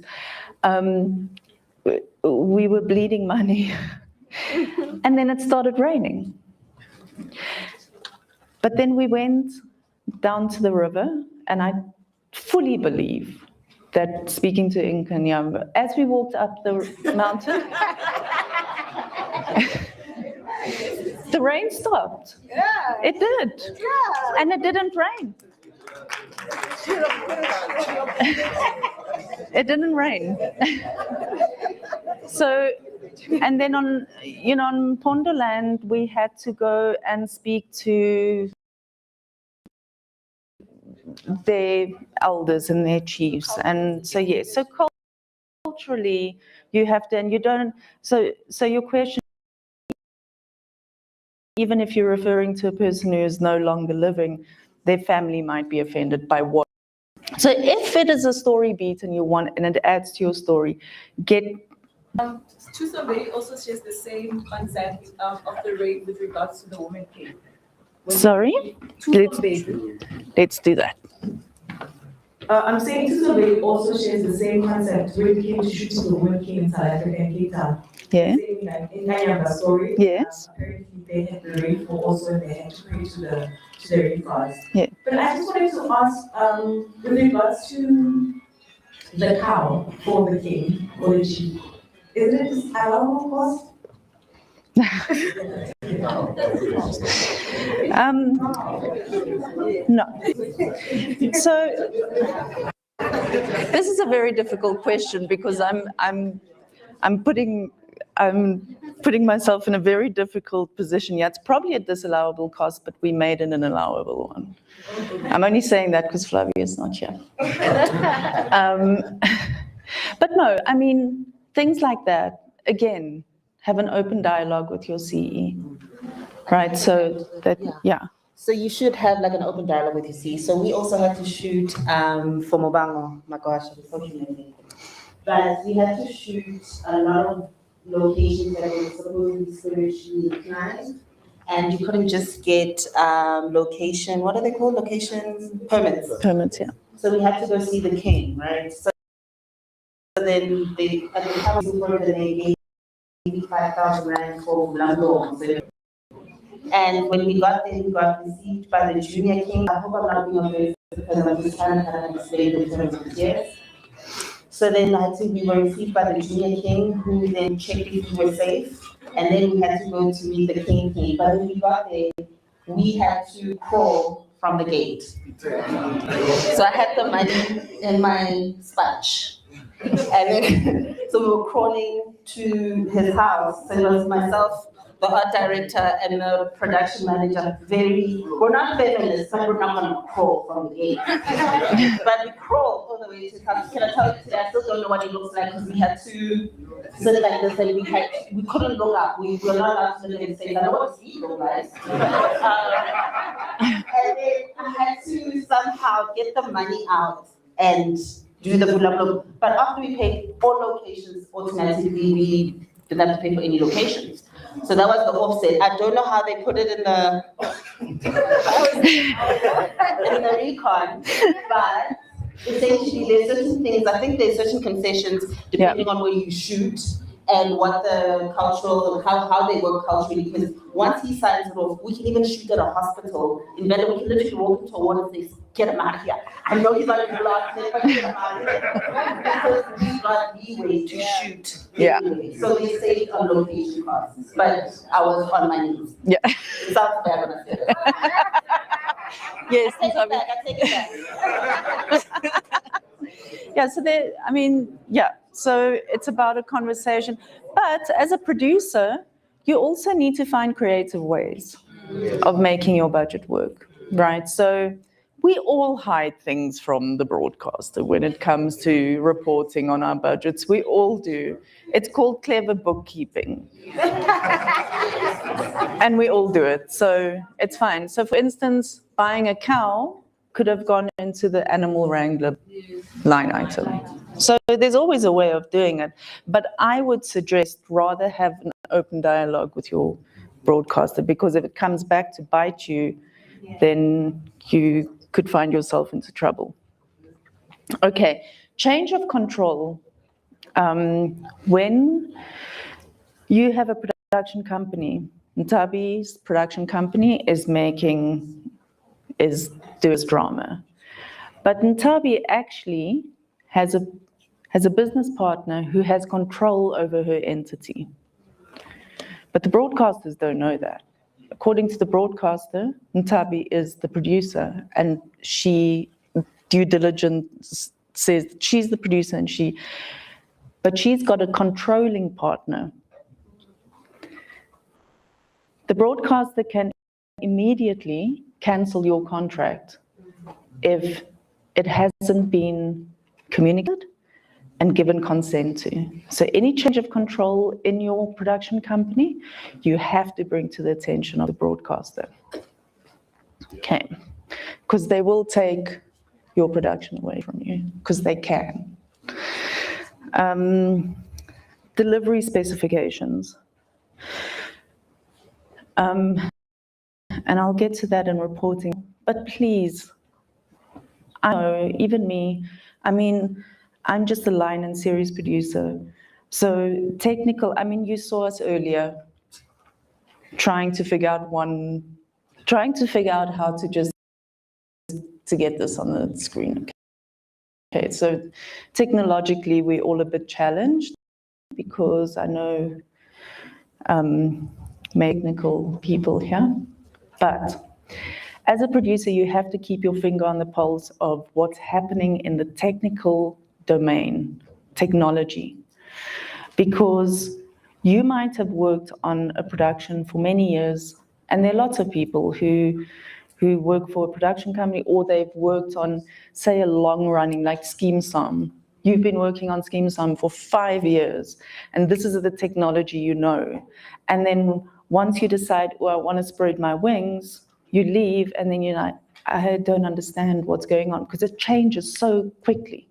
We were bleeding money. And then it started raining. But then we went down to the river, and I fully believe that, speaking to Nkanyamba, as we walked up the mountain, the rain stopped. Yeah. It did. Yeah. And it didn't rain. It didn't rain. So, and then on Pondoland, we had to go and speak to their elders and their chiefs. And so, yes, so culturally, you have to, and you don't, so your question, even if you're referring to a person who is no longer living, their family might be offended by what. So if it is a story beat and you want, and it adds to your story, get. Tusobey also shares the same concept of the rape with regards to the woman king. Sorry? Let's do that. I'm saying Tusobey also shares the same concept when it came to shooting the woman king in South Africa and Cape Town. Yeah. Same like in Kanyamba story. Yes. Apparently they had the rainfall also, and they had to pray to the rain gods. Yeah. But I just wanted to ask, with regards to the cow for the king or the chief, is it allowable cost? No. So this is a very difficult question because I'm putting myself in a very difficult position. Yeah, it's probably a disallowable cost, but we made it an allowable one. I'm only saying that because Flavia is not here. But no, I mean, things like that, again, have an open dialogue with your CE, right? So that, yeah. So you should have like an open dialogue with your CE. So we also had to shoot for Mobango, my gosh, unfortunately. But we had to shoot a lot of locations that were supposedly spiritually inclined, and you couldn't just get location, what are they called? Location permits. Permits, yeah. So we had to go see the king, right? So then at the time they gave me 5,000 rand for Blanco. And when we got there, we got received by the junior king. I hope I'm not being offensive because I'm just trying to kind of explain the terms of years. So then we were received by the junior king, who then checked if we were safe. And then we had to go to meet the king. But when we got there, we had to crawl from the gate. So I had the money in my sponge. And then, so we were crawling to his house. So it was myself, the art director and the production manager, we're not feminists, but we're not gonna crawl from the gate. But we crawled all the way to come. Can I tell you today, I still don't know what it looks like because we had to sit like this and we couldn't look up. We were not allowed to look and say, I know what it's illegal, guys. And then I had to somehow get the money out and do the bula. But after we paid all locations automatically, we didn't have to pay for any locations. So that was the offset. I don't know how they put it in the in the recon, but essentially there's certain things. I think there's certain concessions depending on where you shoot and what the cultural, how they work culturally. Because once he signs it off, we can even shoot at a hospital. In Venda, we can literally walk into a ward and say, "Get him out of here." I know he's not in blood, but get him out of here. Because we've got leeway to shoot. Anyway. So they saved on location costs, but I was on my knees. Yeah. It sounds bad when I say it. Yes. I take it back. Yeah, so there, I mean, yeah, so it's about a conversation. But as a producer, you also need to find creative ways of making your budget work, right? So we all hide things from the broadcaster when it comes to reporting on our budgets. We all do. It's called clever bookkeeping. And we all do it, so it's fine. So for instance, buying a cow could have gone into the animal wrangler line item. So there's always a way of doing it. But I would suggest rather have an open dialogue with your broadcaster, because if it comes back to bite you, then you could find yourself into trouble. Okay, change of control. When you have a production company, Ntabi's production company is doing drama. But Ntabi actually has a business partner who has control over her entity. But the broadcasters don't know that. According to the broadcaster, Ntabi is the producer, and due diligence says that she's the producer, but she's got a controlling partner. The broadcaster can immediately cancel your contract if it hasn't been communicated and given consent to. So any change of control in your production company, you have to bring to the attention of the broadcaster. Okay, because they will take your production away from you, because they can. Delivery specifications. And I'll get to that in reporting, but please, I know, even me, I mean, I'm just a line and series producer. So technical, I mean, you saw us earlier trying to figure out how to get this on the screen. Okay, so technologically, we're all a bit challenged because I know technical people here, but as a producer, you have to keep your finger on the pulse of what's happening in the technical domain, technology, because you might have worked on a production for many years, and there are lots of people who work for a production company, or they've worked on, say, a long-running, like Scheme Sum. You've been working on Scheme Sum for 5 years, and this is the technology you know. And then once you decide, well, I want to spread my wings, you leave, and then you're like, I don't understand what's going on, because it changes so quickly.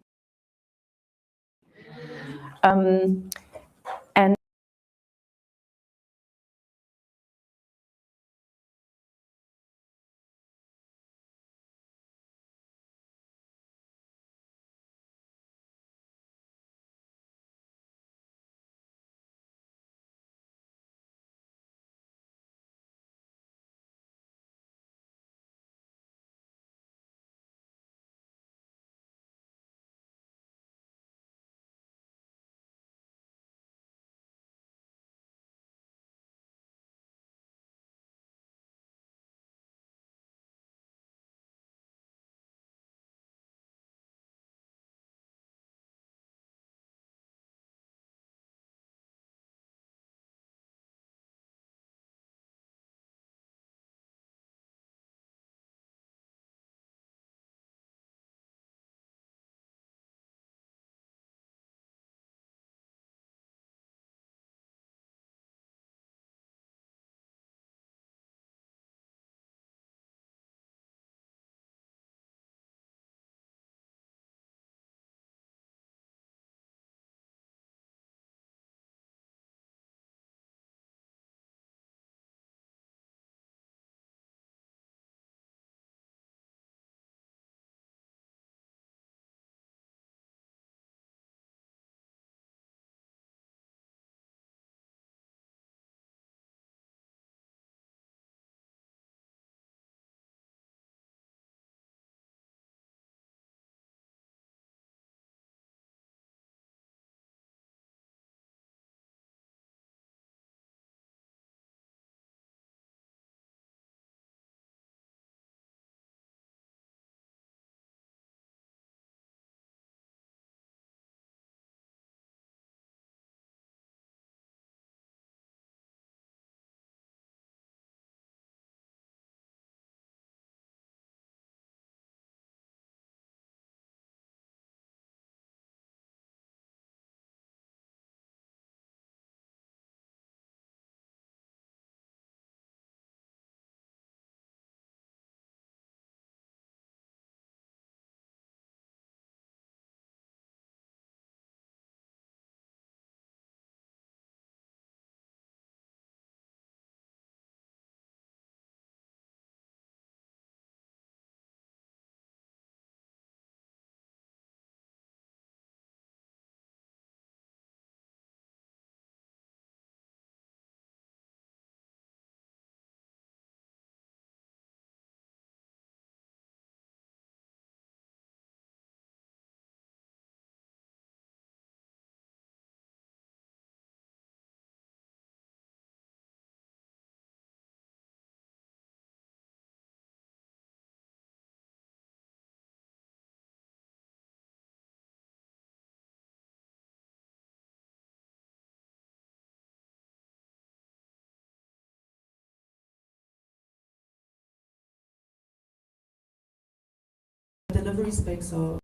delivery specs are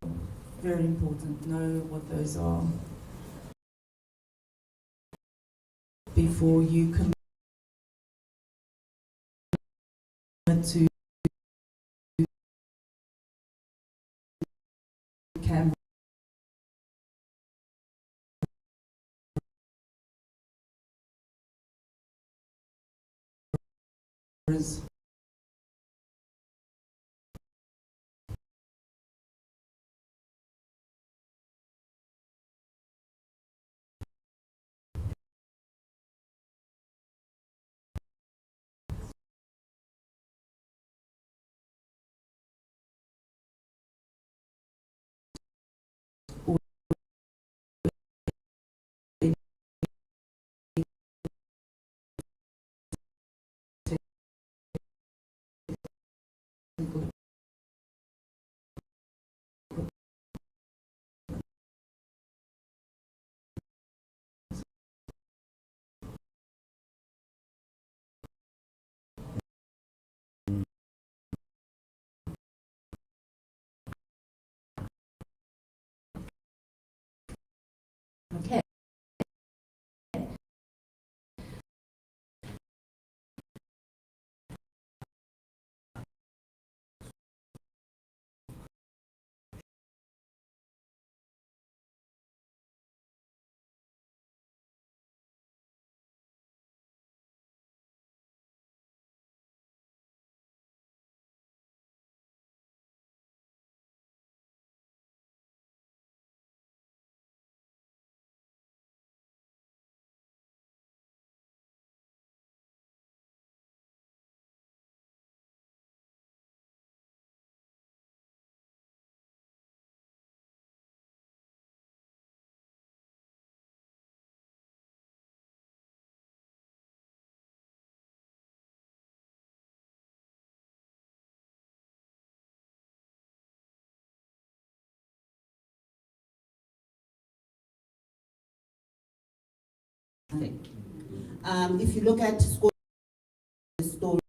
very important. Know what those are before you commit to cameras. Okay. If you look at school story